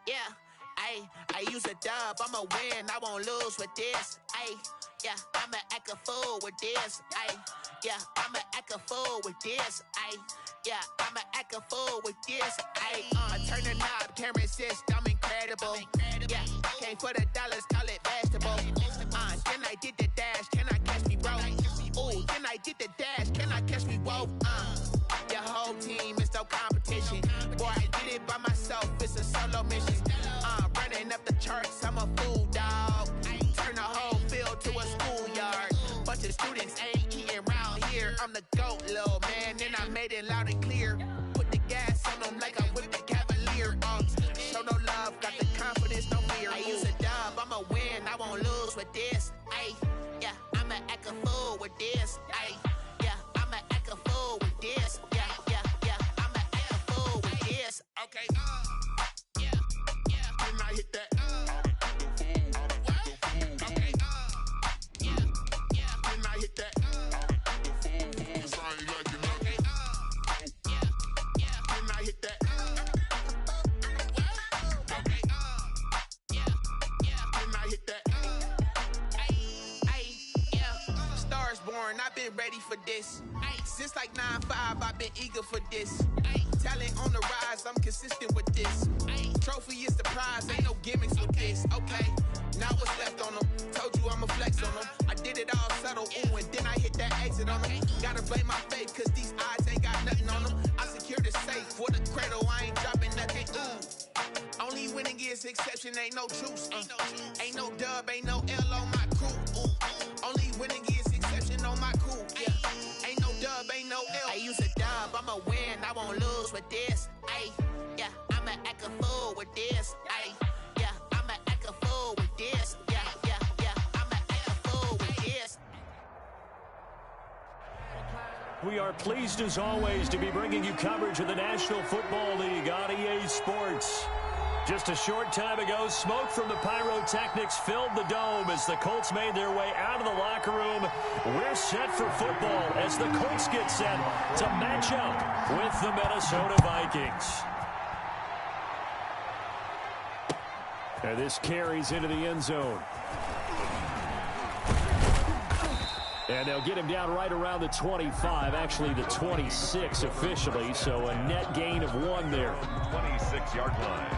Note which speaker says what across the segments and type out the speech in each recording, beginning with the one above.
Speaker 1: Yeah, I use a dub, I'ma win, I won't lose with this. Yeah, I'ma act a fool with this. Yeah, I'ma act a fool with this. Yeah, I'ma act a fool with this. I turn the knob, can't resist, I'm incredible. Yeah, came for the dollars, call it vegetable. Then I did the dash, can I catch me, bro? Ooh, then I did the dash, can I catch me, whoa? Your whole team is no competition. Boy, I did it by myself, it's a solo mission. Running up the charts, I'm a fool, dog. Turn the whole field to a schoolyard. Bunch of students ain't eating round here. I'm the GOAT, little man, and I made it loud and clear. Put the gas on them like I'm with the Cavalier. Show no love, got the confidence, no fear. I use a dub, I'ma win, I won't lose with this. Yeah, I'ma act a fool with this. Yeah, I'ma act a fool with this. Yeah, I'ma act a fool with this. Okay, yeah, when I hit that. I've been ready for this. Since like 9-5, I've been eager for this. Talent on the rise, I'm consistent with this. Trophy is the prize, ain't no gimmicks with this. Okay, now what's left on them? Told you I'ma flex on them. I did it all subtle, ooh, and then I hit that exit on them. Gotta blame my faith, cause these eyes ain't got nothing on them. I secured the safe for the cradle, I ain't dropping nothing, ooh. Only winning is exception, ain't no truce. Ain't no dub, ain't no L on my crew. Only winning is exception on my crew. Yeah, ain't no dub, ain't no L. I use a dub, I'ma win, I won't lose with this. Yeah, I'ma act a fool with this. Yeah, I'ma act a fool with this. Yeah, I'ma act a fool with this.
Speaker 2: We are pleased as always to be bringing you coverage of the National Football League on EA Sports. Just a short time ago, smoke from the pyrotechnics filled the dome as the Colts made their way out of the locker room. We're set for football as the Colts get set to match up with the Minnesota Vikings. And this carries into the end zone. And they'll get him down right around the 25, actually the 26 officially, so a net gain of 1 there.
Speaker 3: 26-yard line.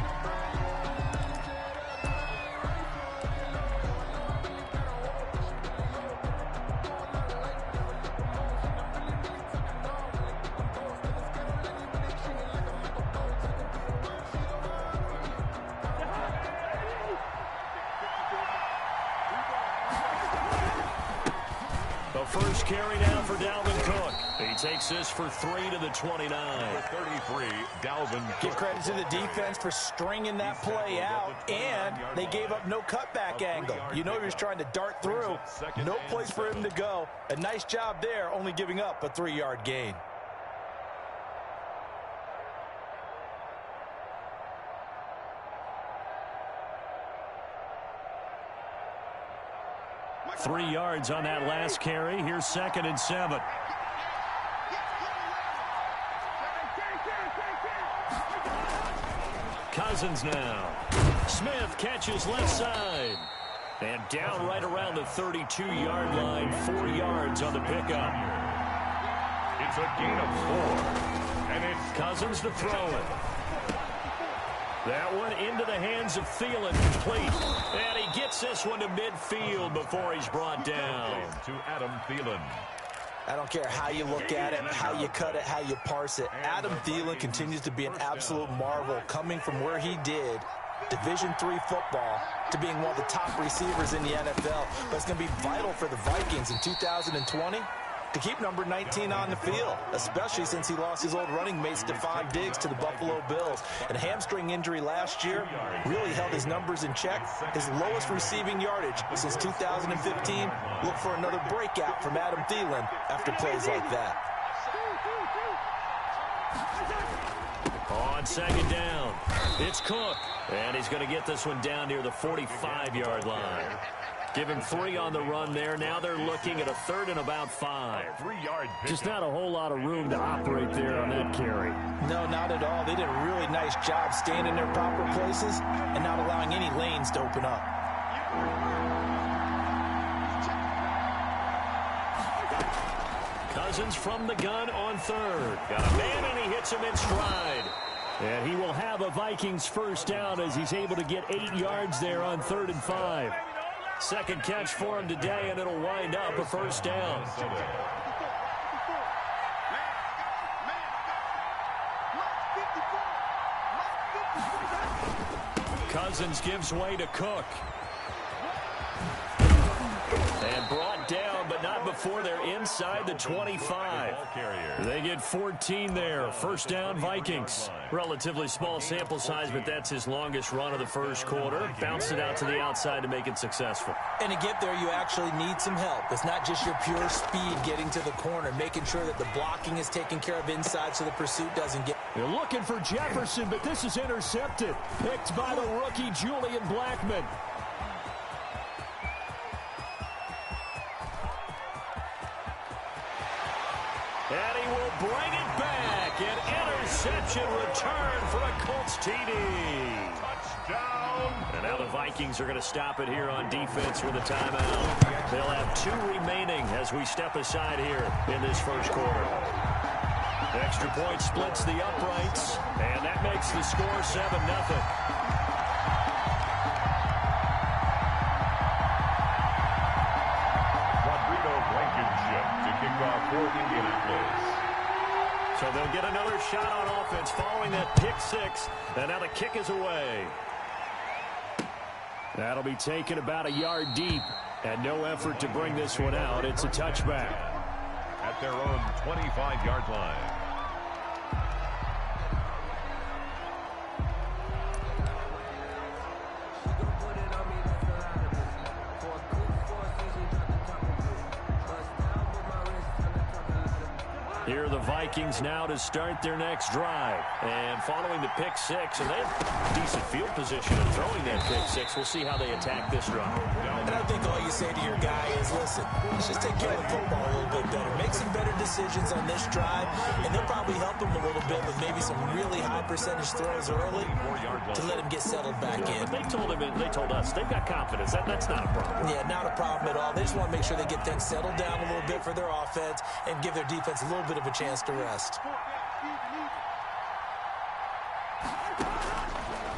Speaker 2: First carry down for Dalvin Cook. He takes this for 3 to the 29.
Speaker 3: Number 33, Dalvin Cook.
Speaker 4: Give credit to the defense for stringing that play out, and they gave up no cutback angle. You know he was trying to dart through. No place for him to go. A nice job there, only giving up a 3-yard gain.
Speaker 2: Three yards on that last carry. Here's 2nd and 7. Cousins now. Smith catches left side. And down right around the 32-yard line. 4 yards on the pickup.
Speaker 3: It's a gain of 4. And it's
Speaker 2: Cousins to throw it. That one into the hands of Thielen, complete. And he gets this one to midfield before he's brought down.
Speaker 3: To Adam Thielen.
Speaker 4: I don't care how you look at it, how you cut it, how you parse it. Adam Thielen continues to be an absolute marvel, coming from where he did, Division III football, to being one of the top receivers in the NFL. But it's going to be vital for the Vikings in 2020 to keep number 19 on the field, especially since he lost his old running mate Stephon Diggs to the Buffalo Bills. And a hamstring injury last year really held his numbers in check. His lowest receiving yardage since 2015. Look for another breakout from Adam Thielen after plays like that.
Speaker 2: On 2nd down, it's Cook. And he's going to get this one down near the 45-yard line. Give him 3 on the run there. Now they're looking at a 3rd and about 5.
Speaker 3: 3-yard pickup.
Speaker 2: Just not a whole lot of room to operate there on that carry.
Speaker 4: No, not at all. They did a really nice job staying in their proper places and not allowing any lanes to open up.
Speaker 2: Cousins from the gun on 3rd. Got a man, and he hits him in stride. And he will have a Vikings first down as he's able to get 8 yards there on 3rd and 5. Second catch for him today, and it'll wind up a first down. Cousins gives way to Cook. And brought down, but not before they're inside the 25. They get 14 there. First down, Vikings. Relatively small sample size, but that's his longest run of the first quarter. Bounced it out to the outside to make it successful.
Speaker 4: And to get there, you actually need some help. It's not just your pure speed getting to the corner, making sure that the blocking is taken care of inside so the pursuit doesn't get...
Speaker 2: They're looking for Jefferson, but this is intercepted. Picked by the rookie, Julian Blackmon. And he will bring it back. An interception return for a Colts TD.
Speaker 3: Touchdown.
Speaker 2: And now the Vikings are going to stop it here on defense with a timeout. They'll have 2 remaining as we step aside here in this first quarter. Extra point splits the uprights, and that makes the score 7-0.
Speaker 3: For Indianapolis.
Speaker 2: So they'll get another shot on offense following that pick 6, and now the kick is away. That'll be taken about a yard deep, and no effort to bring this one out. It's a touchback.
Speaker 3: At their own 25-yard line.
Speaker 2: Here are the Vikings now to start their next drive. And following the pick 6, and they have decent field position in throwing that pick 6. We'll see how they attack this drive.
Speaker 4: And I think all you say to your guy is, listen, let's just take care of the football a little bit better. Make some better decisions on this drive, and they'll probably help him a little bit with maybe some really high percentage throws early to let him get settled back in.
Speaker 2: They told him, and they told us, they've got confidence. That's not a problem.
Speaker 4: Yeah, not a problem at all. They just want to make sure they get things settled down a little bit for their offense and give their defense a little bit of a chance to rest.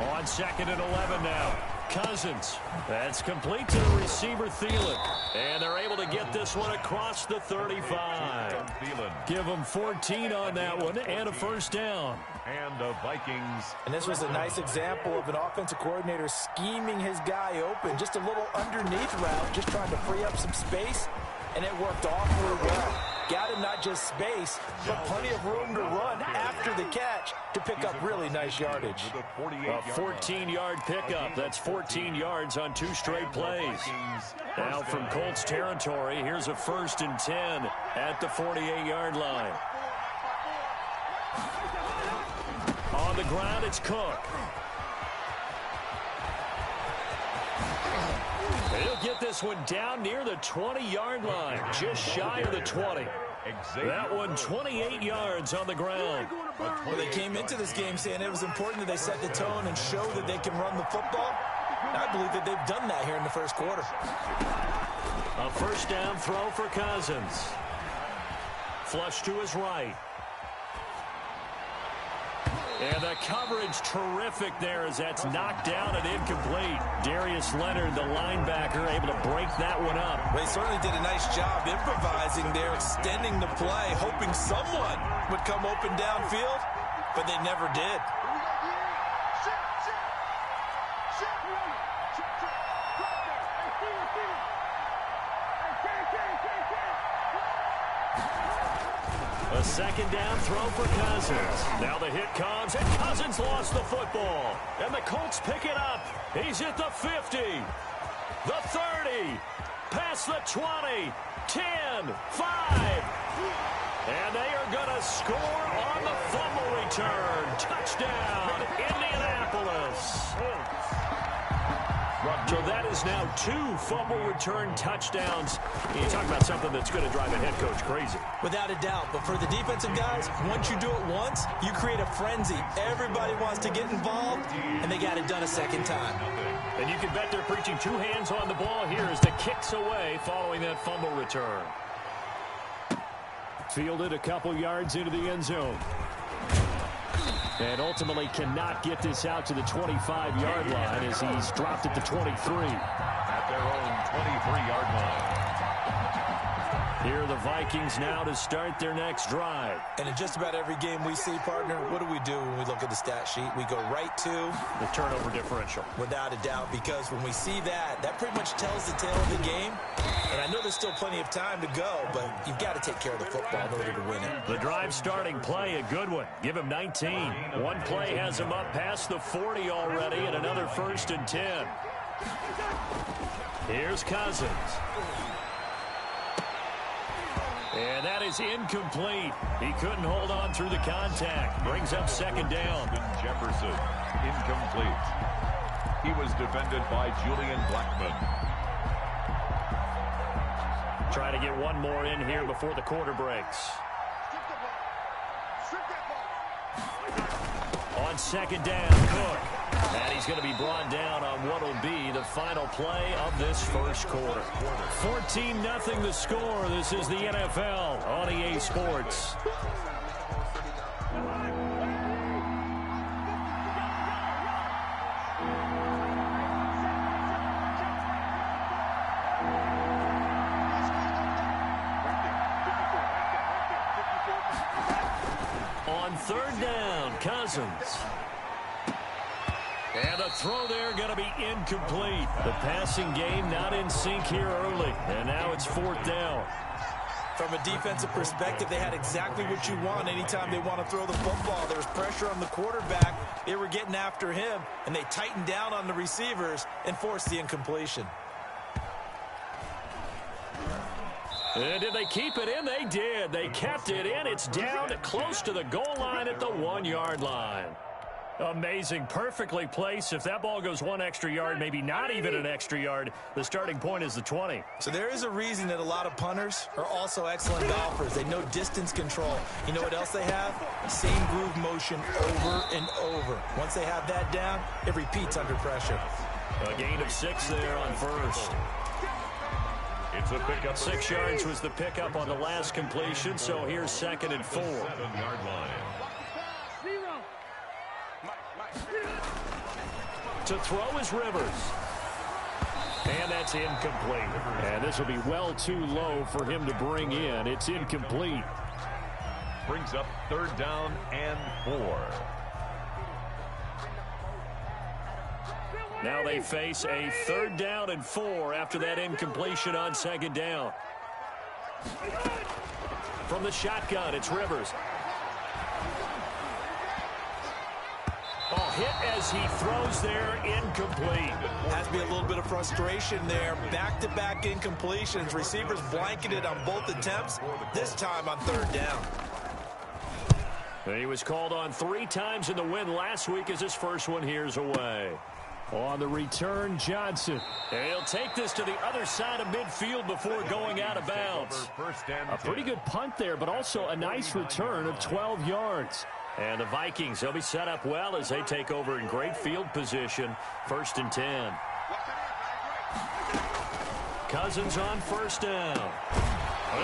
Speaker 2: On 2nd and 11 now. Cousins. That's complete to the receiver, Thielen. And they're able to get this one across the 35. Give them 14 on that one and a first down.
Speaker 3: And the Vikings.
Speaker 4: And this was a nice example of an offensive coordinator scheming his guy open. Just a little underneath route, just trying to free up some space. And it worked awfully well. Got him not just space, but plenty of room to run after the catch to pick up really nice yardage.
Speaker 2: A 14-yard pickup. That's 14 yards on 2 straight plays. Now from Colts territory, here's a 1st and 10 at the 48-yard line. On the ground, it's Cook. He'll get this one down near the 20-yard line, just shy of the 20. That one 28 yards on the ground.
Speaker 4: Well, they came into this game saying it was important that they set the tone and show that they can run the football. I believe that they've done that here in the first quarter.
Speaker 2: A first down throw for Cousins. Flush to his right. And the coverage terrific there as that's knocked down and incomplete. Darius Leonard, the linebacker, able to break that one up.
Speaker 4: They certainly did a nice job improvising there, extending the play, hoping someone would come open downfield, but they never did.
Speaker 2: A second down throw for Cousins. Now the hit comes, and Cousins lost the football. And the Colts pick it up. He's at the 50, the 30, past the 20, 10, 5. And they are going to score on the fumble return. Touchdown, Indianapolis. So that is now 2 fumble return touchdowns. You talk about something that's going to drive a head coach crazy.
Speaker 4: Without a doubt. But for the defensive guys, once you do it once, you create a frenzy. Everybody wants to get involved, and they got it done a second time.
Speaker 2: And you can bet they're preaching 2 hands on the ball here as the kick's away following that fumble return. Fielded a couple yards into the end zone. And ultimately cannot get this out to the 25-yard line as he's dropped at the 23.
Speaker 3: At their own 23-yard line.
Speaker 2: Here are the Vikings now to start their next drive.
Speaker 4: And in just about every game we see, partner, what do we do when we look at the stat sheet? We go right to
Speaker 2: the turnover differential.
Speaker 4: Without a doubt, because when we see that, that pretty much tells the tale of the game. And I know there's still plenty of time to go, but you've got to take care of the football in order to win it.
Speaker 2: The drive starting play, a good one. Give him 19. One play has him up past the 40 already, and another 1st and 10. Here's Cousins. And that is incomplete. He couldn't hold on through the contact. Brings up 2nd down.
Speaker 3: Jefferson, incomplete. He was defended by Julian Blackman.
Speaker 2: Try to get one more in here before the quarter breaks. On 2nd down, Cook. And he's going to be brought down on what will be the final play of this first quarter. 14-0 the score. This is the NFL on EA Sports. On 3rd down, Cousins. And a throw there going to be incomplete. The passing game not in sync here early. And now it's 4th down.
Speaker 4: From a defensive perspective, they had exactly what you want anytime they want to throw the football. There was pressure on the quarterback. They were getting after him, and they tightened down on the receivers and forced the incompletion.
Speaker 2: And did they keep it in? They did. They kept it in. It's down close to the goal line at the 1-yard line. Amazing. Perfectly placed. If that ball goes 1 extra yard, maybe not even an extra yard, the starting point is the 20.
Speaker 4: So there is a reason that a lot of punters are also excellent golfers. They know distance control. You know what else they have? Same groove motion over and over. Once they have that down, it repeats under pressure.
Speaker 2: A gain of 6 there on 1st.
Speaker 3: It's a pickup.
Speaker 2: 6 yards was the pickup on the last completion, so here's 2nd and 4.
Speaker 3: 7-yard line.
Speaker 2: To throw is Rivers. And that's incomplete. And this will be well too low for him to bring in. It's incomplete.
Speaker 3: Brings up 3rd down and 4.
Speaker 2: Now they face a 3rd down and 4 after that incompletion on 2nd down. From the shotgun, it's Rivers. Oh, hit as he throws there, incomplete.
Speaker 4: Has to be a little bit of frustration there. Back-to-back incompletions. Receivers blanketed on both attempts, this time on 3rd down.
Speaker 2: He was called on 3 times in the win last week as his first one here's away. On the return, Johnson. And he'll take this to the other side of midfield before going out of bounds. A pretty good punt there, but also a nice return of 12 yards. And the Vikings, they'll be set up well as they take over in great field position. 1st and 10. Cousins on 1st down.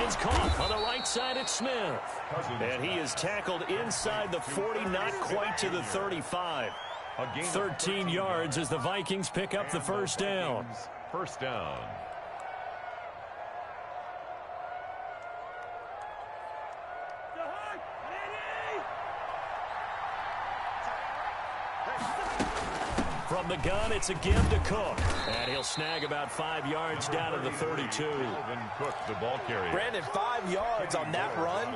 Speaker 2: It's caught on the right side at Smith. And he is tackled inside the 40, not quite to the 35. 13 yards as the Vikings pick up the 1st down.
Speaker 3: 1st down.
Speaker 2: From the gun, it's a give to Cook. And he'll snag about 5 yards down to the 32.
Speaker 3: Cook, the ball carrier.
Speaker 4: Brandon, 5 yards on that run.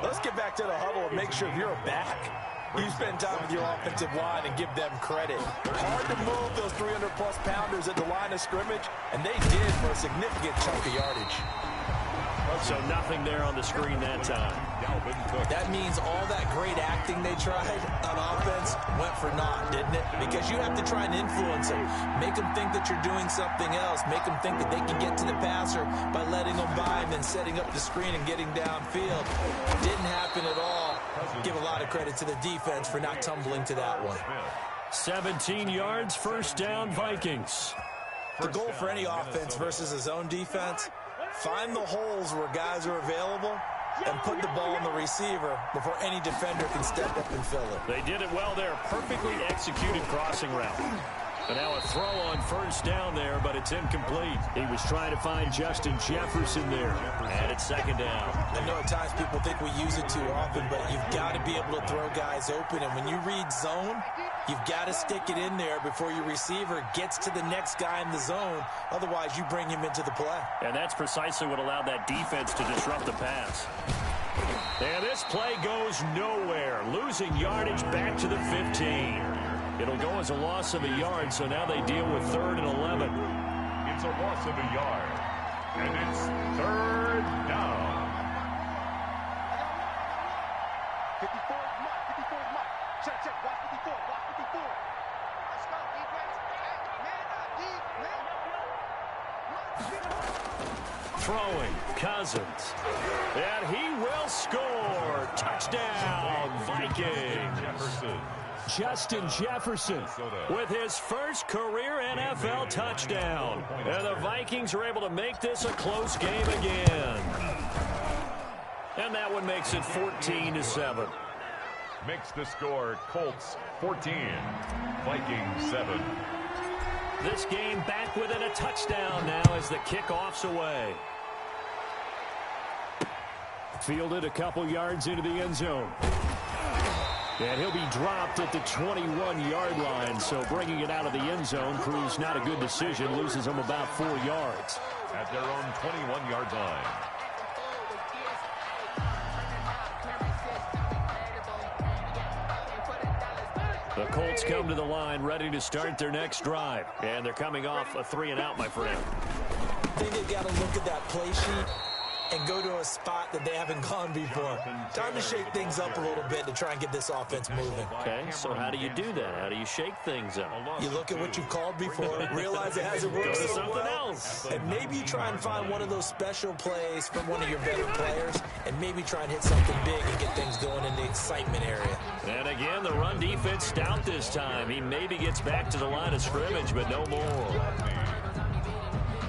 Speaker 4: Let's get back to the huddle and make sure you're back. You spend time with your offensive line and give them credit. Hard to move those 300-plus pounders at the line of scrimmage, and they did for a significant chunk of yardage.
Speaker 2: So nothing there on the screen that time.
Speaker 4: That means all that great acting they tried on offense went for naught, didn't it? Because you have to try and influence them. Make them think that you're doing something else. Make them think that they can get to the passer by letting them by and then setting up the screen and getting downfield. Didn't happen at all. Give a lot of credit to the defense for not tumbling to that one.
Speaker 2: 17 yards, first down, Vikings.
Speaker 4: The goal for any offense versus a zone defense, find the holes where guys are available and put the ball on the receiver before any defender can step up and fill it.
Speaker 2: They did it well there. Perfectly executed crossing route. And now a throw on first down there, but it's incomplete. He was trying to find Justin Jefferson there. And it's second down.
Speaker 4: I know at times people think we use it too often, but you've got to be able to throw guys open. And when you read zone, you've got to stick it in there before your receiver gets to the next guy in the zone. Otherwise, you bring him into the play.
Speaker 2: And that's precisely what allowed that defense to disrupt the pass. And this play goes nowhere. Losing yardage back to the 15. It'll go as a loss of a yard, so now they deal with 3rd and 11.
Speaker 3: It's a loss of a yard, and it's 3rd down.
Speaker 5: 54 mark. Check, watch 54, watch 54. Let's go, defense. Man up,
Speaker 2: Throwing, Cousins. And he will score. Touchdown, Vikings. Justin Jefferson with his first career NFL touchdown. And the Vikings are able to make this a close game again. And that one makes it 14-7.
Speaker 3: Makes the score Colts 14, Vikings 7.
Speaker 2: This game back within a touchdown now as the kickoff's away. Fielded a couple yards into the end zone. And he'll be dropped at the 21-yard line, so bringing it out of the end zone proves not a good decision, loses him about 4 yards.
Speaker 3: At their own 21-yard line.
Speaker 2: The Colts come to the line ready to start their next drive. And they're coming off a 3-and-out, my friend.
Speaker 4: I think they've got to look at that play sheet and go to a spot that they haven't gone before. Time to shake things up a little bit to try and get this offense moving.
Speaker 2: Okay, so how do you do that? How do you shake things up?
Speaker 4: You look at what you've called before, realize it hasn't worked
Speaker 2: Go to
Speaker 4: so
Speaker 2: something
Speaker 4: well,
Speaker 2: else.
Speaker 4: and maybe you try and find one of those special plays from one of your better players, and maybe try and hit something big and get things going in the excitement area.
Speaker 2: And again, the run defense stout this time. He maybe gets back to the line of scrimmage, but no more.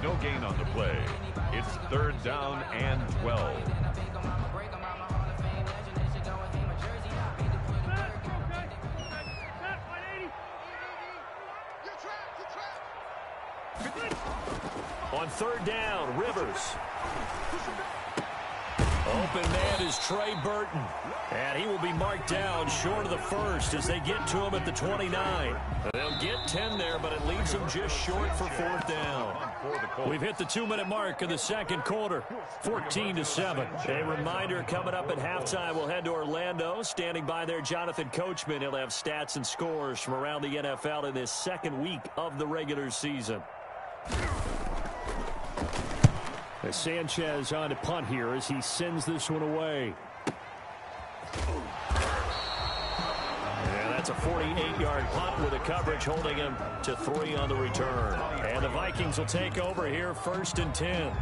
Speaker 3: No gain on the play. It's 3rd down and 12.
Speaker 2: On 3rd down, Rivers. Open man is Trey Burton. And he will be marked down short of the first as they get to him at the 29. They'll get 10 there, but it leaves them just short for 4th down. We've hit the 2-minute mark of the second quarter, 14-7. A reminder coming up at halftime, we'll head to Orlando. Standing by there, Jonathan Coachman. He'll have stats and scores from around the NFL in this second week of the regular season. As Sanchez on to punt here as he sends this one away. And that's a 48-yard punt with a coverage holding him to 3 on the return. And the Vikings will take over here 1st and 10.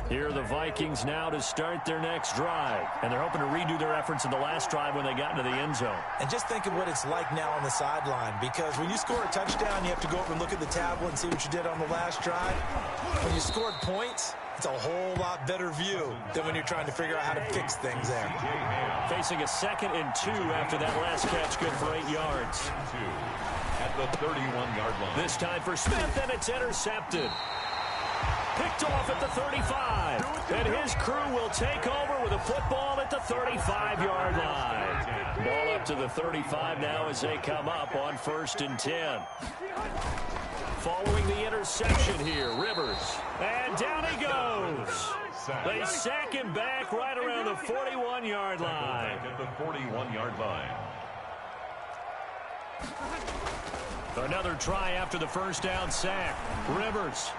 Speaker 2: Here are the Vikings now to start their next drive. And they're hoping to redo their efforts in the last drive when they got into the end zone.
Speaker 4: And just think of what it's like now on the sideline, because when you score a touchdown, you have to go over and look at the tablet and see what you did on the last drive. When you scored points, it's a whole lot better view than when you're trying to figure out how to fix things there.
Speaker 2: Facing a 2nd and 2 after that last catch, good for 8 yards.
Speaker 3: At the 31-yard line.
Speaker 2: This time for Smith, and it's intercepted. Picked off at the 35. And his crew will take over with a football at the 35-yard line. Ball up to the 35 now as they come up on 1st and 10. Following the interception here, Rivers. And down he goes. They sack him back right around the 41-yard line.
Speaker 3: At the 41-yard line.
Speaker 2: Another try after the first down sack. Rivers.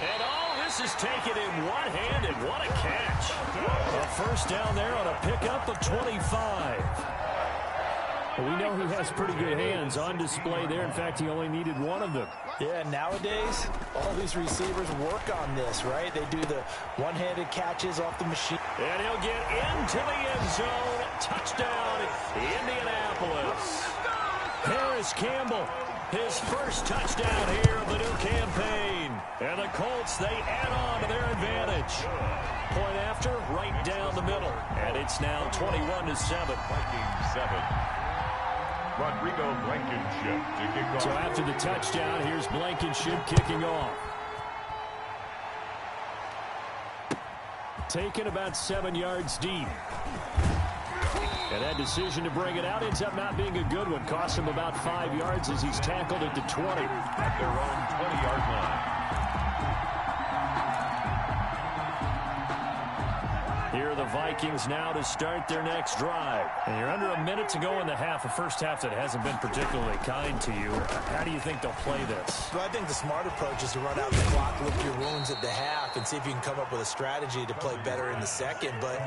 Speaker 2: And this is taken in one hand, and what a catch. A first down there on a pickup of 25. Well, we know he has pretty good hands on display there. In fact, he only needed one of them.
Speaker 4: Yeah, nowadays, all these receivers work on this, right? They do the one-handed catches off the machine.
Speaker 2: And he'll get into the end zone. Touchdown, Indianapolis. Harris Campbell, his first touchdown here of the new campaign. And the Colts, they add on to their advantage. Point after, right down the middle. And it's now 21-7.
Speaker 3: Vikings 7. Rodrigo Blankenship to kick off.
Speaker 2: So after the touchdown, here's Blankenship kicking off. Taken about 7 yards deep. And that decision to bring it out ends up not being a good one. Cost him about 5 yards as he's tackled at the 20.
Speaker 3: At their own 20-yard line.
Speaker 2: Here are the Vikings now to start their next drive. And you're under a minute to go in the half, a first half that hasn't been particularly kind to you. How do you think they'll play this?
Speaker 4: Well, I think the smart approach is to run out the clock, lick your wounds at the half, and see if you can come up with a strategy to play better in the second. But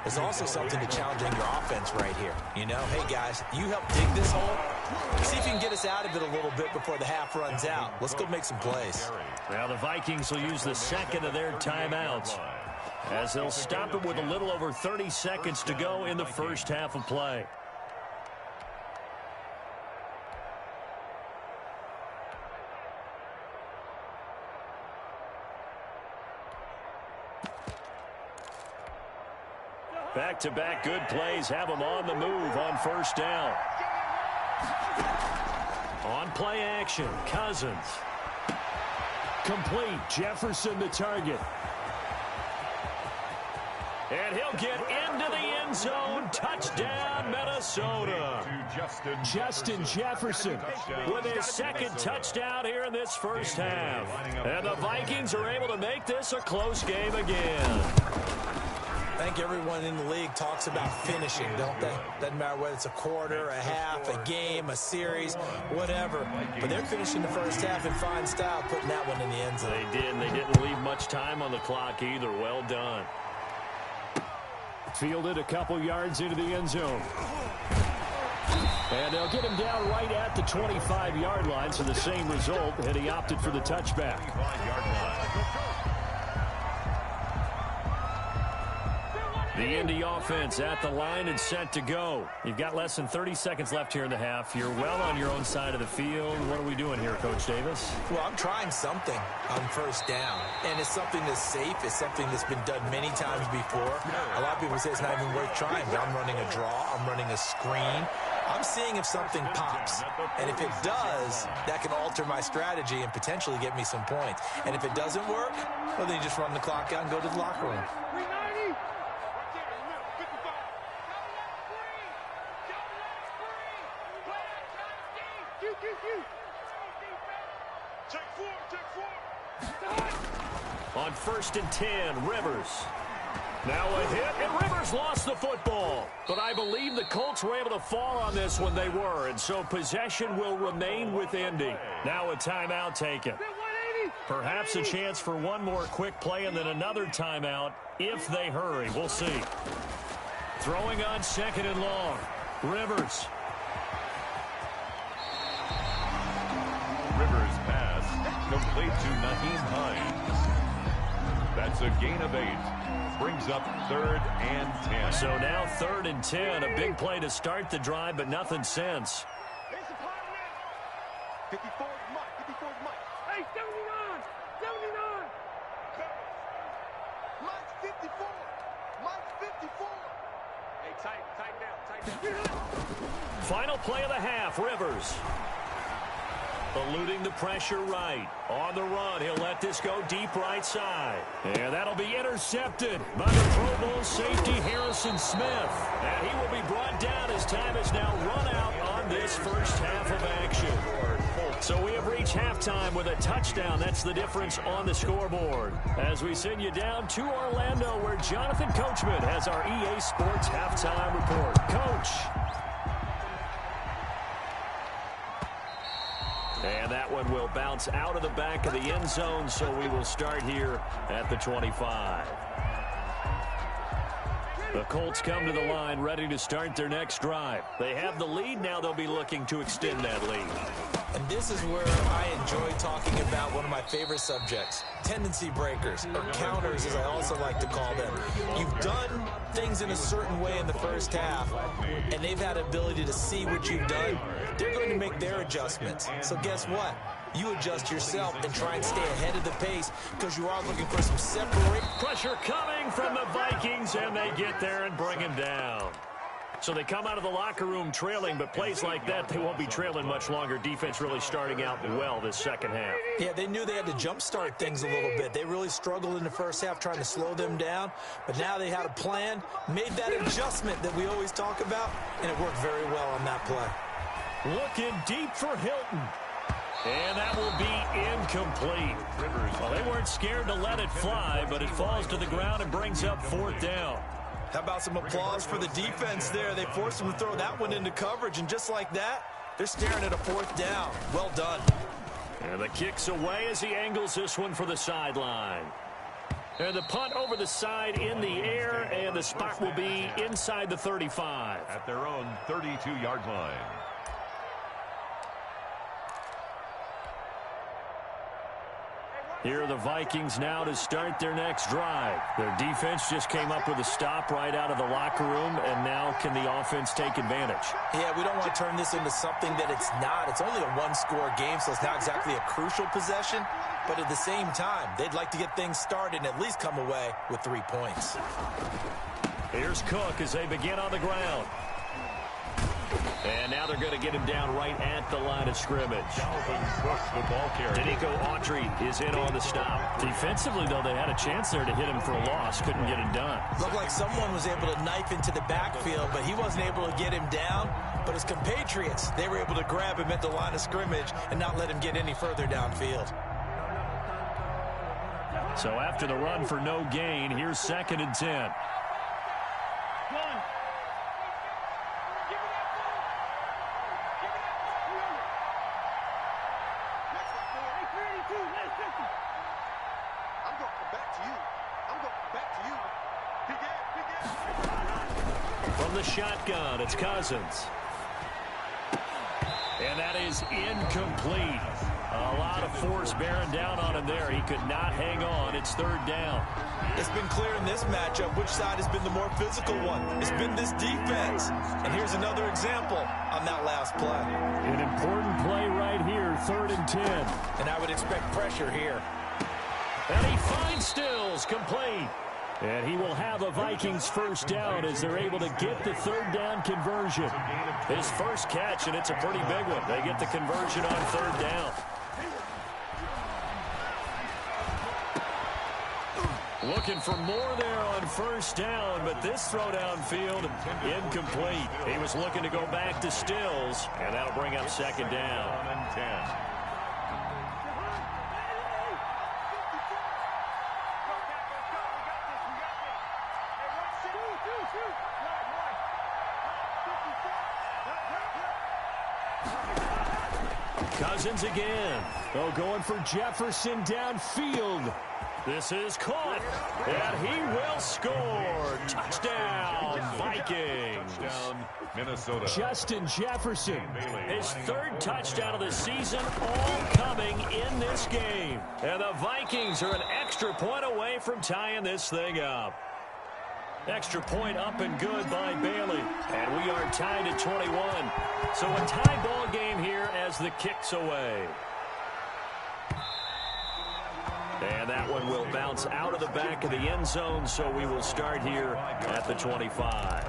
Speaker 4: there's also something to challenging your offense right here. You know, hey, guys, you help dig this hole. See if you can get us out of it a little bit before the half runs out. Let's go make some plays.
Speaker 2: Now the Vikings will use the second of their timeouts, as they'll stop it with a little over 30 seconds to go in the first half of play. Back-to-back good plays have them on the move on first down. On play action, Cousins. Complete, Jefferson the target. And he'll get into the end zone. Touchdown, Minnesota. Justin Jefferson with his second touchdown here in this first half. And the Vikings are able to make this a close game again.
Speaker 4: I think everyone in the league talks about finishing, don't they? Doesn't matter whether it's a quarter, a half, a game, a series, whatever. But they're finishing the first half in fine style, putting that one in the end zone.
Speaker 2: They did, and they didn't leave much time on the clock either. Well done. Fielded a couple yards into the end zone. And they'll get him down right at the 25-yard line, so the same result, and he opted for the touchback. The Indy offense at the line and set to go. You've got less than 30 seconds left here in the half. You're well on your own side of the field. What are we doing here, Coach Davis?
Speaker 4: Well, I'm trying something on first down, and it's something that's safe. It's something that's been done many times before. A lot of people say it's not even worth trying, but I'm running a draw. I'm running a screen. I'm seeing if something pops, and if it does, that can alter my strategy and potentially get me some points. And if it doesn't work, well, then you just run the clock out and go to the locker room.
Speaker 2: On 1st and 10, Rivers. Now a hit, and Rivers lost the football. But I believe the Colts were able to fall on this when they were, and so possession will remain with Indy. Now a timeout taken. Perhaps a chance for one more quick play and then another timeout if they hurry. We'll see. Throwing on 2nd and long. Rivers.
Speaker 3: Rivers pass complete to Naheem Hines. That's a gain of 8. Brings up 3rd and 10.
Speaker 2: So now 3rd and 10. A big play to start the drive, but nothing since.
Speaker 5: 54 Mike. 54 Mike.
Speaker 6: Hey, 79. 79.
Speaker 5: Mike's 54. Mike's 54.
Speaker 6: Hey, tighten down.
Speaker 2: Final play of the half, Rivers. Eluding the pressure right. On the run, he'll let this go deep right side. And that'll be intercepted by the Pro Bowl safety Harrison Smith. And he will be brought down as time is now run out on this first half of action. So we have reached halftime with a touchdown. That's the difference on the scoreboard. As we send you down to Orlando, where Jonathan Coachman has our EA Sports halftime report. Coach. And that one will bounce out of the back of the end zone, so we will start here at the 25. The Colts come to the line ready to start their next drive. They have the lead. Now they'll be looking to extend that lead.
Speaker 4: And this is where I enjoy talking about one of my favorite subjects, tendency breakers, or counters as I also like to call them. You've done things in a certain way in the first half, and they've had ability to see what you've done. They're going to make their adjustments. So guess what? You adjust yourself and try and stay ahead of the pace because you are looking for some separate.
Speaker 2: Pressure coming from the Vikings, and they get there and bring him down. So they come out of the locker room trailing, but plays like that, they won't be trailing much longer. Defense really starting out well this second half.
Speaker 4: Yeah, they knew they had to jumpstart things a little bit. They really struggled in the first half trying to slow them down, but now they had a plan, made that adjustment that we always talk about, and it worked very well on that play.
Speaker 2: Looking deep for Hilton. And that will be incomplete. Well, they weren't scared to let it fly, but it falls to the ground and brings up fourth down.
Speaker 4: How about some applause for the defense there? They forced them to throw that one into coverage, and just like that, they're staring at a fourth down. Well done.
Speaker 2: And the kick's away as he angles this one for the sideline. And the punt over the side in the air, and the spot will be inside the 35.
Speaker 3: At their own 32-yard line.
Speaker 2: Here are the Vikings now to start their next drive. Their defense just came up with a stop right out of the locker room, and now can the offense take advantage?
Speaker 4: Yeah, we don't want to turn this into something that it's not. It's only a one-score game, so it's not exactly a crucial possession. But at the same time, they'd like to get things started and at least come away with 3 points.
Speaker 2: Here's Cook as they begin on the ground. And now they're going to get him down right at the line of scrimmage.
Speaker 3: The ball carrier.
Speaker 2: Danico Autry is in on the stop. Defensively, though, they had a chance there to hit him for a loss. Couldn't get it done.
Speaker 4: Looked like someone was able to knife into the backfield, but he wasn't able to get him down. But his compatriots, they were able to grab him at the line of scrimmage and not let him get any further downfield.
Speaker 2: So after the run for no gain, here's 2nd and 10. From the shotgun, it's Cousins. And that is incomplete. A lot of force bearing down on him there. He could not hang on. It's 3rd down.
Speaker 4: It's been clear in this matchup which side has been the more physical one. It's been this defense. And here's another example on that last play.
Speaker 2: An important play right here, 3rd and 10.
Speaker 4: And I would expect pressure here.
Speaker 2: And he finds Stills, complete. And he will have a Vikings first down as they're able to get the 3rd down conversion. His first catch, and it's a pretty big one. They get the conversion on 3rd down. Looking for more there on first down, but this throw downfield, incomplete. He was looking to go back to Stills, and that'll bring up 2nd down.
Speaker 3: And 10.
Speaker 2: Cousins again. Oh, going for Jefferson downfield. This is caught, and he will score. Touchdown, Vikings.
Speaker 3: Touchdown, Minnesota.
Speaker 2: Justin Jefferson, his 3rd touchdown of the season, all coming in this game. And the Vikings are an extra point away from tying this thing up. Extra point up and good by Bailey. And we are tied at 21. So a tie ball game here as the kick's away. And that one will bounce out of the back of the end zone, so we will start here at the 25.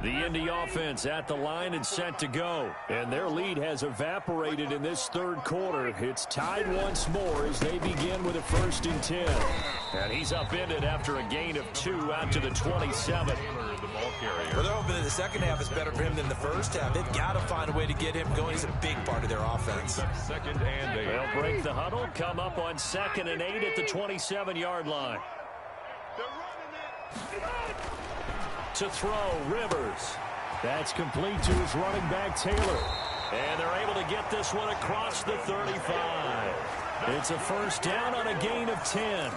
Speaker 2: The Indy offense at the line and set to go. And their lead has evaporated in this 3rd quarter. It's tied once more as they begin with a 1st and 10. And he's upended after a gain of 2 out to the 27.
Speaker 4: Well, they're hoping that the second half is better for him than the first half. They've got to find a way to get him going. He's a big part of their offense.
Speaker 3: 2nd and 8.
Speaker 2: They'll break the huddle, come up on 2nd and 8 at the 27-yard line. To throw, Rivers. That's complete to his running back, Taylor. And they're able to get this one across the 35. It's a first down on a gain of 10.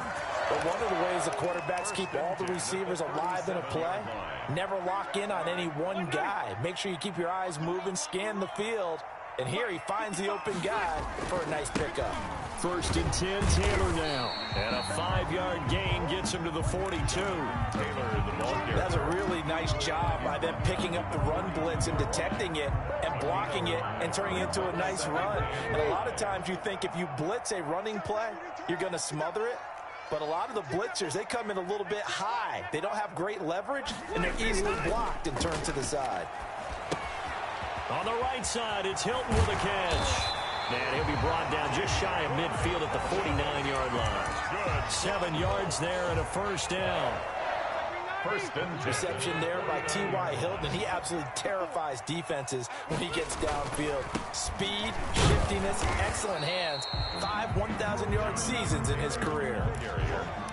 Speaker 4: But one of the ways the quarterbacks keep all the receivers alive in a play, never lock in on any one guy. Make sure you keep your eyes moving, scan the field. And here he finds the open guy for a nice pickup.
Speaker 2: First and 10, Taylor now. And a 5-yard gain gets him to the 42.
Speaker 3: Taylor, the ball carrier.
Speaker 4: That's a really nice job by them picking up the run blitz and detecting it and blocking it and turning it into a nice run. And a lot of times you think if you blitz a running play, you're going to smother it. But a lot of the blitzers, they come in a little bit high. They don't have great leverage, and they're easily blocked and turned to the side.
Speaker 2: On the right side, it's Hilton with a catch. And he'll be brought down just shy of midfield at the 49-yard line. 7 yards there and a first down.
Speaker 3: First and 10.
Speaker 4: Reception there by T.Y. Hilton. He absolutely terrifies defenses when he gets downfield. Speed, shiftiness, excellent hands. 5 1,000-yard seasons in his career.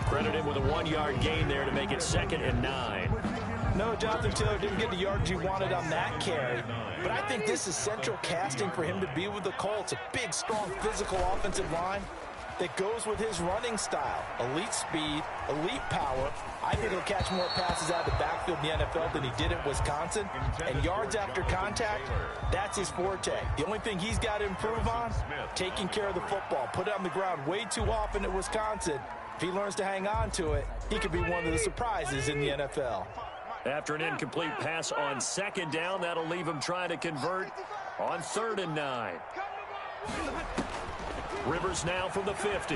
Speaker 2: Credit him with a 1-yard gain there to make it 2nd and 9.
Speaker 4: No, Jonathan Taylor didn't get the yards he wanted on that carry. But I think this is central casting for him to be with the Colts. A big, strong, physical offensive line that goes with his running style. Elite speed, elite power. I think he'll catch more passes out of the backfield in the NFL than he did at Wisconsin. And yards after contact, that's his forte. The only thing he's got to improve on, taking care of the football. Put it on the ground way too often at Wisconsin. If he learns to hang on to it, he could be one of the surprises in the NFL.
Speaker 2: After an incomplete pass on 2nd down, that'll leave him trying to convert on 3rd and 9. Rivers now from the 50.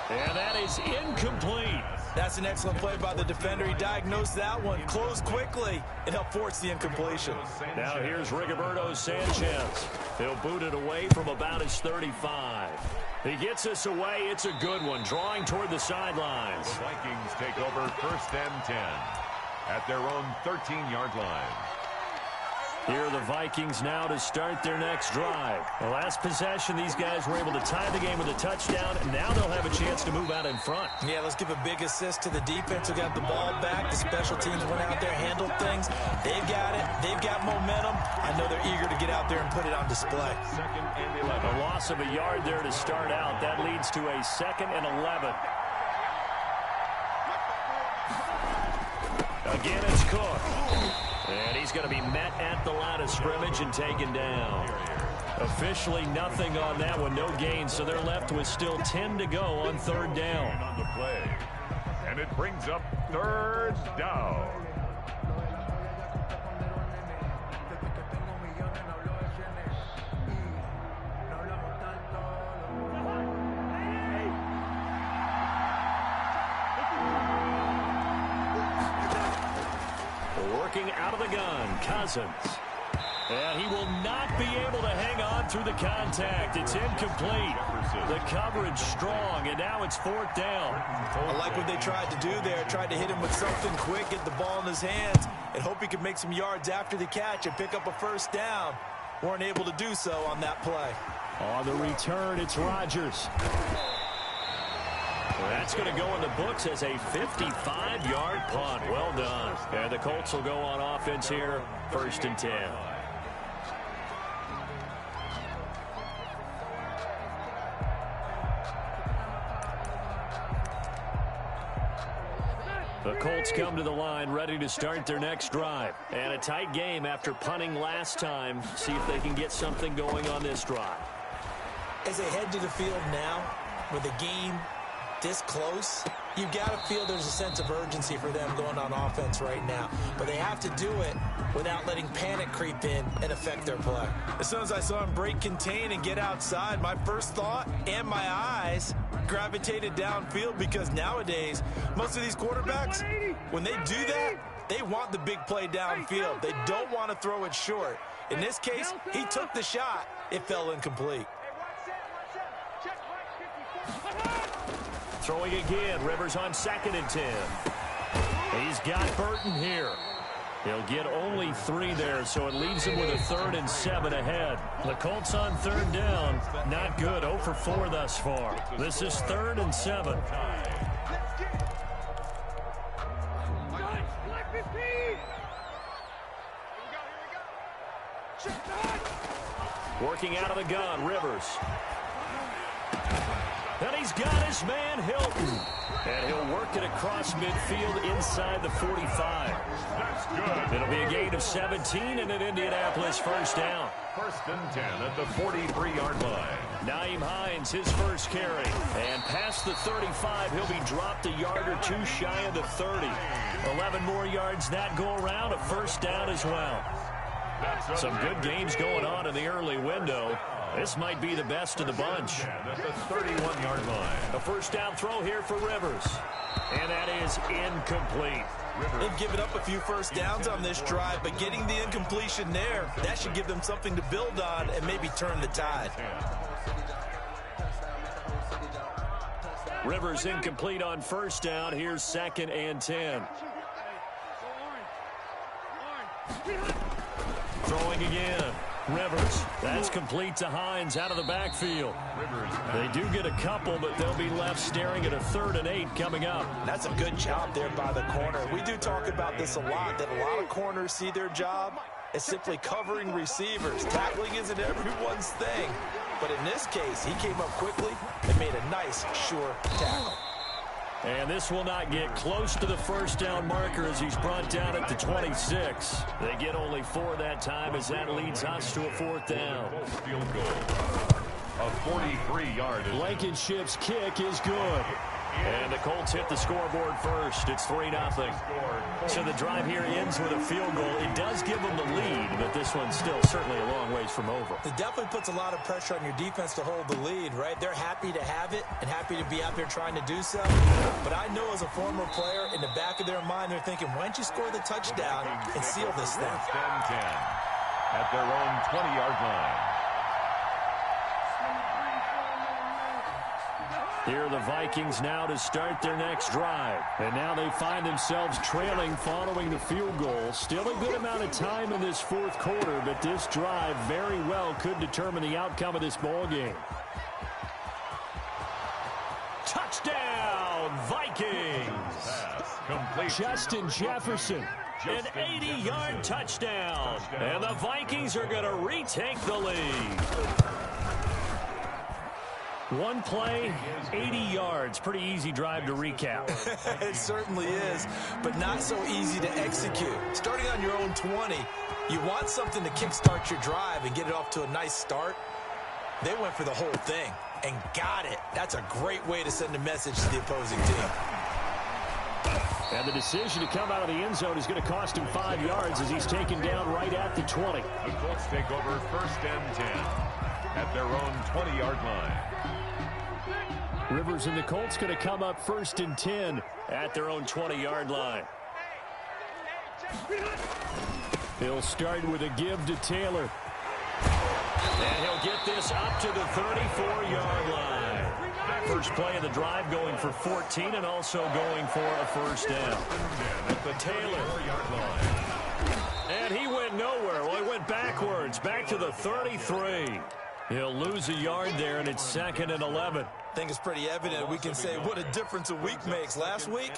Speaker 2: And that is incomplete.
Speaker 4: That's an excellent play by the defender. He diagnosed that one, closed quickly, and helped force the incompletion.
Speaker 2: Now here's Rigoberto Sanchez. He'll boot it away from about his 35. He gets us away. It's a good one, drawing toward the sidelines.
Speaker 3: The Vikings take over first and 10 at their own 13-yard line.
Speaker 2: Here are the Vikings now to start their next drive. The last possession, these guys were able to tie the game with a touchdown, and now they'll have a chance to move out in front.
Speaker 4: Yeah, let's give a big assist to the defense who got the ball back. The special teams went out there, handled things. They've got it. They've got momentum. I know they're eager to get out there and put it on display.
Speaker 3: 2nd and 11.
Speaker 2: A loss of a yard there to start out. That leads to a 2nd and 11. Again, it's Cook. And he's going to be met at the line of scrimmage and taken down. Officially nothing on that one, no gain, so they're left with still 10 to go on 3rd down.
Speaker 3: On the play. And it brings up 3rd down.
Speaker 2: Working out of the gun, Cousins. And he will not be able to hang on through the contact. It's incomplete. The coverage strong, and now it's 4th down.
Speaker 4: I like what they tried to do there. Tried to hit him with something quick, get the ball in his hands, and hope he could make some yards after the catch and pick up a first down. Weren't able to do so on that play.
Speaker 2: On the return, it's Rodgers. That's going to go in the books as a 55-yard punt. Well done. And the Colts will go on offense here, 1st and 10. The Colts come to the line ready to start their next drive. And a tight game after punting last time. See if they can get something going on this drive.
Speaker 4: As they head to the field now, with the game this close, you've got to feel there's a sense of urgency for them going on offense right now. But they have to do it without letting panic creep in and affect their play. As soon as I saw him break contain and get outside, my first thought and my eyes gravitated downfield, because nowadays, most of these quarterbacks, when they do that, they want the big play downfield. They don't want to throw it short. In this case, he took the shot. It fell incomplete.
Speaker 2: Throwing again, Rivers on 2nd and 10. He's got Burton here. He'll get only 3 there, so it leaves him with a 3rd and 7 ahead. The Colts on 3rd down. Not good, 0 for 4 thus far. This is 3rd and 7. Working out of the gun, Rivers. And he's got his man, Hilton. And he'll work it across midfield inside the 45.
Speaker 3: That's good.
Speaker 2: It'll be a gain of 17 and an Indianapolis first down.
Speaker 3: 1st and 10 at the 43-yard line.
Speaker 2: Nyheim Hines, his first carry. And past the 35, he'll be dropped a yard or two shy of the 30. 11 more yards that go around, a first down as well. Some good games going on in the early window. This might be the best of the bunch.
Speaker 3: At the 31-yard line.
Speaker 2: A first down throw here for Rivers. And that is incomplete.
Speaker 4: They've given up a few first downs on this drive, but getting the incompletion there, that should give them something to build on and maybe turn the tide.
Speaker 2: Rivers incomplete on first down. Here's 2nd and 10. Throwing again. Rivers. That's complete to Hines out of the backfield. They do get a couple, but they'll be left staring at a 3rd and 8 coming up.
Speaker 4: That's a good job there by the corner. We do talk about this a lot, that a lot of corners see their job as simply covering receivers. Tackling isn't everyone's thing. But in this case, he came up quickly and made a nice, sure tackle.
Speaker 2: And this will not get close to the first down marker as he's brought down at the 26. They get only 4 that time as that leads us to a 4th down.
Speaker 3: Field goal. A 43-yard.
Speaker 2: Blankenship's kick is good. And the Colts hit the scoreboard first. It's 3-0. So the drive here ends with a field goal. It does give them the lead, but this one's still certainly a long ways from over.
Speaker 4: It definitely puts a lot of pressure on your defense to hold the lead, right? They're happy to have it and happy to be out there trying to do so. But I know as a former player, in the back of their mind, they're thinking, why don't you score the touchdown and seal this thing?
Speaker 3: 1st and 10 at their own 20-yard line.
Speaker 2: Here are the Vikings now to start their next drive. And now they find themselves trailing following the field goal. Still a good amount of time in this 4th quarter, but this drive very well could determine the outcome of this ball game. Touchdown, Vikings! Justin Jefferson, an 80-yard touchdown. And the Vikings are going to retake the lead. One play, 80 yards. Pretty easy drive to recap.
Speaker 4: It certainly is, but not so easy to execute. Starting on your own 20, you want something to kickstart your drive and get it off to a nice start. They went for the whole thing and got it. That's a great way to send a message to the opposing team.
Speaker 2: And the decision to come out of the end zone is going to cost him 5 yards as he's taken down right at the 20.
Speaker 3: The Colts take over 1st and 10 at their own 20-yard line.
Speaker 2: Rivers and the Colts going to come up 1st and 10 at their own 20-yard line. He'll start with a give to Taylor. And he'll get this up to the 34-yard line. First play of the drive going for 14 and also going for a first down. At the Taylor. And he went nowhere. Well, he went backwards, back to the 33. He'll lose a yard there, and it's 2nd and 11.
Speaker 4: I think it's pretty evident. We can say what a difference a week makes. Last week,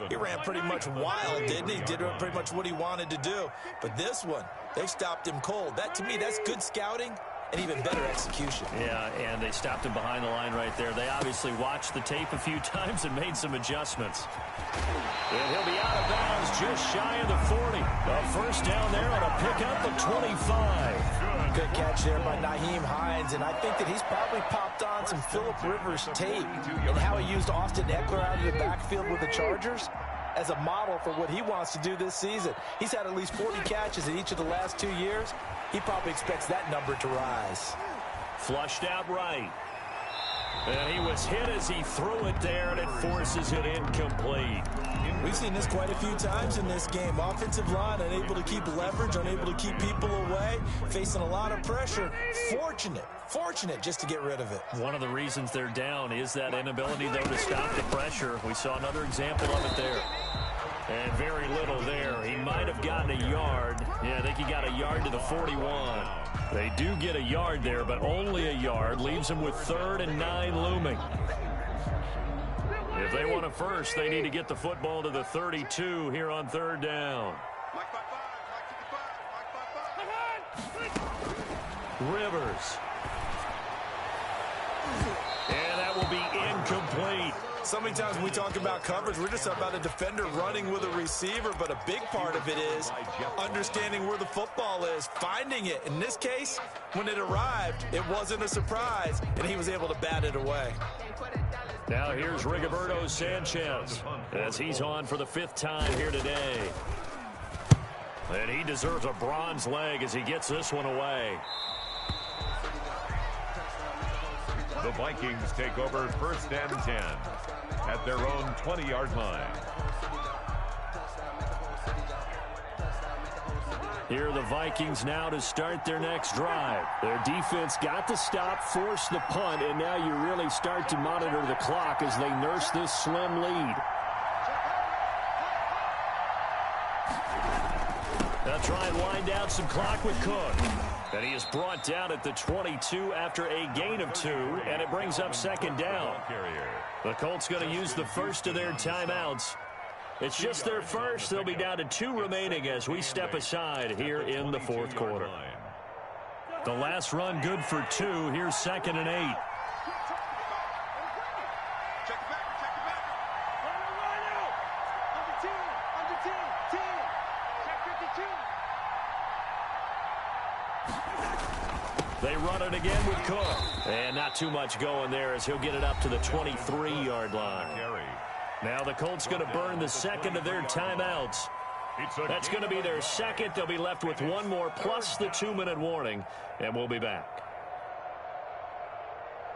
Speaker 4: he ran pretty much wild, didn't he? Did pretty much what he wanted to do. But this one, they stopped him cold. That, to me, that's good scouting and even better execution.
Speaker 2: Yeah, and they stopped him behind the line right there. They obviously watched the tape a few times and made some adjustments. And he'll be out of bounds just shy of the 40. A first down there on a pickup of 25.
Speaker 4: Good catch there by Nyheim Hines, and I think that he's probably popped on some Phillip Rivers tape and how he used Austin Eckler out of the backfield with the Chargers as a model for what he wants to do this season. He's had at least 40 catches in each of the last 2 years. He probably expects that number to rise.
Speaker 2: Flushed out right. And he was hit as he threw it there, and it forces it incomplete.
Speaker 4: We've seen this quite a few times in this game. Offensive line unable to keep leverage, unable to keep people away, facing a lot of pressure. Fortunate just to get rid of it.
Speaker 2: One of the reasons they're down is that inability, though, to stop the pressure. We saw another example of it there. And very little there. He might have gotten a yard. Yeah, I think he got a yard to the 41. They do get a yard there, but only a yard. Leaves them with 3rd and 9 looming. If they want a first, they need to get the football to the 32 here on 3rd down. Rivers. And that will be incomplete.
Speaker 4: So many times when we talk about coverage, we're just about a defender running with a receiver, but a big part of it is understanding where the football is, finding it. In this case, when it arrived, it wasn't a surprise, and he was able to bat it away.
Speaker 2: Now here's Rigoberto Sanchez as he's on for the 5th time here today. And he deserves a bronze leg as he gets this one away.
Speaker 3: The Vikings take over 1st and 10 at their own 20-yard line.
Speaker 2: Here are the Vikings now to start their next drive. Their defense got the stop, forced the punt, and now you really start to monitor the clock as they nurse this slim lead. They'll try and wind down some clock with Cook. And he is brought down at the 22 after a gain of 2, and it brings up 2nd down. The Colts going to use the first of their timeouts. It's just their first. They'll be down to 2 remaining as we step aside here in the 4th quarter. The last run good for 2. Here's 2nd and 8.
Speaker 6: Check it back. Run out. Under 10. Check 52.
Speaker 2: They run it again with Cook. And not too much going there as he'll get it up to the 23-yard line. Now the Colts going to burn the 2nd of their timeouts. That's going to be their 2nd. They'll be left with 1 more plus the 2-minute warning, and we'll be back.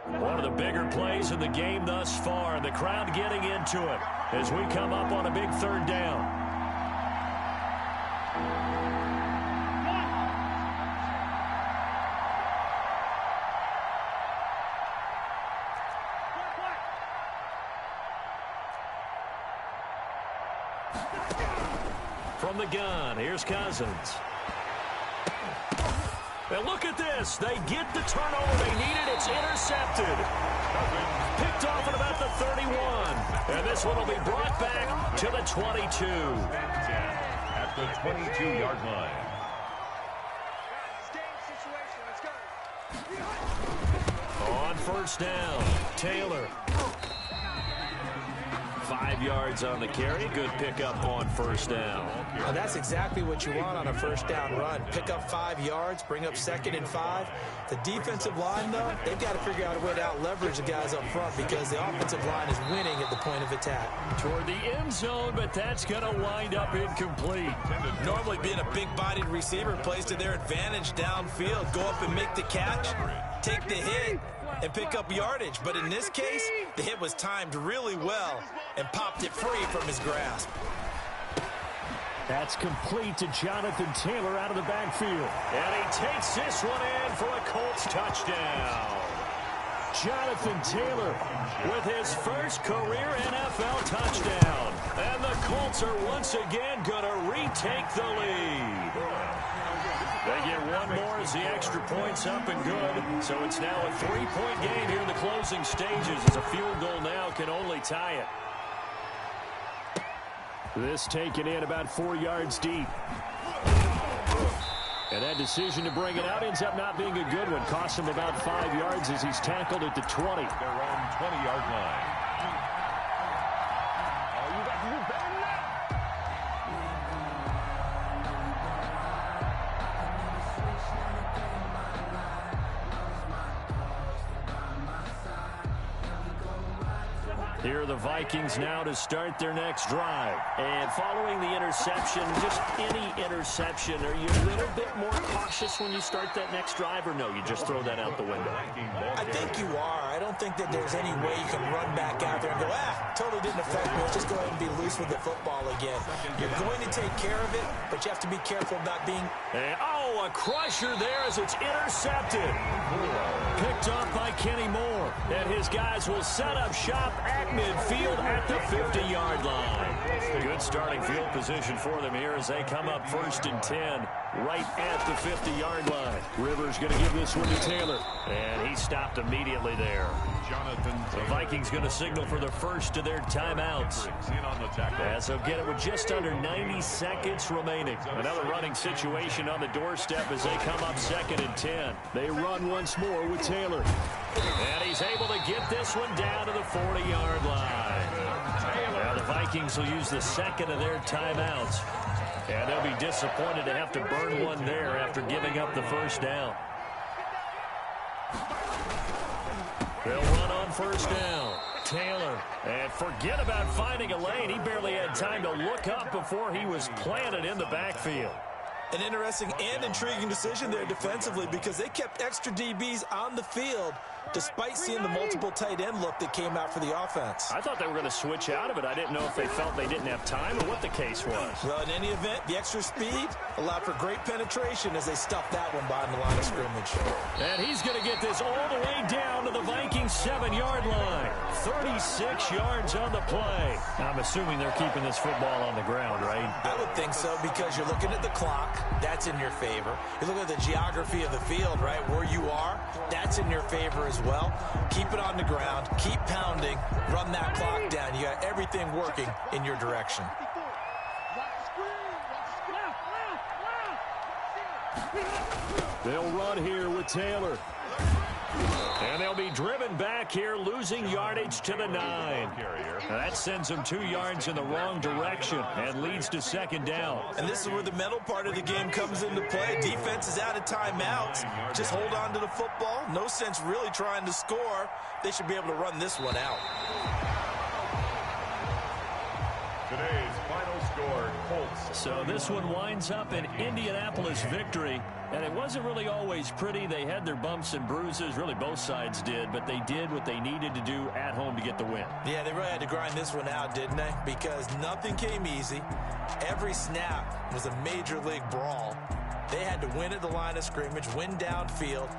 Speaker 2: One of the bigger plays in the game thus far, and the crowd getting into it as we come up on a big 3rd down. From the gun, here's Cousins. And look at this. They get the turnover they needed. It's intercepted. Picked off at about the 31. And this one will be brought back to the 22.
Speaker 3: At the 22-yard line.
Speaker 2: On 1st down, Taylor. 5 yards on the carry. Good pickup on 1st down.
Speaker 4: And that's exactly what you want on a 1st down run. Pick up 5 yards, bring up 2nd and 5. The defensive line, though, they've got to figure out a way to out-leverage the guys up front because the offensive line is winning at the point of attack.
Speaker 2: Toward the end zone, but that's going to wind up incomplete.
Speaker 4: Normally being a big-bodied receiver plays to their advantage downfield. Go up and make the catch, take the hit, and pick up yardage. But in this case, the hit was timed really well and popped it free from his grasp.
Speaker 2: That's complete to Jonathan Taylor out of the backfield. And he takes this one in for a Colts touchdown. Jonathan Taylor with his first career NFL touchdown. And the Colts are once again going to retake the lead. They get 1 more as the extra point's up and good. So it's now a 3-point game here in the closing stages as a field goal now can only tie it. This taken in about 4 yards deep. And that decision to bring it out ends up not being a good one. Costs him about 5 yards as he's tackled at the 20.
Speaker 3: Their own 20-yard line.
Speaker 2: Here are the Vikings now to start their next drive. And following the interception, just any interception, are you a little bit more cautious when you start that next drive, or no, you just throw that out the window?
Speaker 4: I think you are. I don't think that there's any way you can run back out there and go, totally didn't affect me. Let's just go ahead and be loose with the football again. You're going to take care of it, but you have to be careful about being...
Speaker 2: And, a crusher there as it's intercepted. Picked off by Kenny Moore. And his guys will set up shop at midfield at the 50-yard line. Good starting field position for them here as they come up 1st and 10 right at the 50-yard line. Rivers going to give this one to Taylor. And he stopped immediately there. The Vikings going to signal for the first of their timeouts. As they'll get it with just under 90 seconds remaining. Another running situation on the doorstep as they come up 2nd and 10. They run once more with Taylor. And he's able to get this one down to the 40-yard line. Now the Vikings will use the second of their timeouts. And they'll be disappointed to have to burn one there after giving up the first down. They'll run on first down. Taylor. And forget about finding a lane. He barely had time to look up before he was planted in the backfield.
Speaker 4: An interesting and intriguing decision there defensively because they kept extra DBs on the field despite seeing the multiple tight end look that came out for the offense.
Speaker 2: I thought they were going to switch out of it. I didn't know if they felt they didn't have time or what the case was.
Speaker 4: Well, in any event, the extra speed allowed for great penetration as they stuffed that one behind the line of scrimmage.
Speaker 2: And he's going to get this all the way down to the Vikings 7-yard line. 36 yards on the play. I'm assuming they're keeping this football on the ground, right?
Speaker 4: I would think so because you're looking at the clock. That's in your favor. You look at the geography of the field, right, where you are. That's in your favor as well. Keep it on the ground. Keep pounding. Run that clock down. You got everything working in your direction.
Speaker 2: They'll run here with Taylor. And they'll be driven back here, losing yardage to the 9. That sends them 2 yards in the wrong direction and leads to 2nd down.
Speaker 4: And this is where the mental part of the game comes into play. Defense is out of timeouts. Just hold on to the football. No sense really trying to score. They should be able to run this one out.
Speaker 3: Today's final score, Colts.
Speaker 2: So this one winds up an Indianapolis victory. And it wasn't really always pretty. They had their bumps and bruises. Really, both sides did. But they did what they needed to do at home to get the win.
Speaker 4: Yeah, they really had to grind this one out, didn't they? Because nothing came easy. Every snap was a major league brawl. They had to win at the line of scrimmage, win downfield,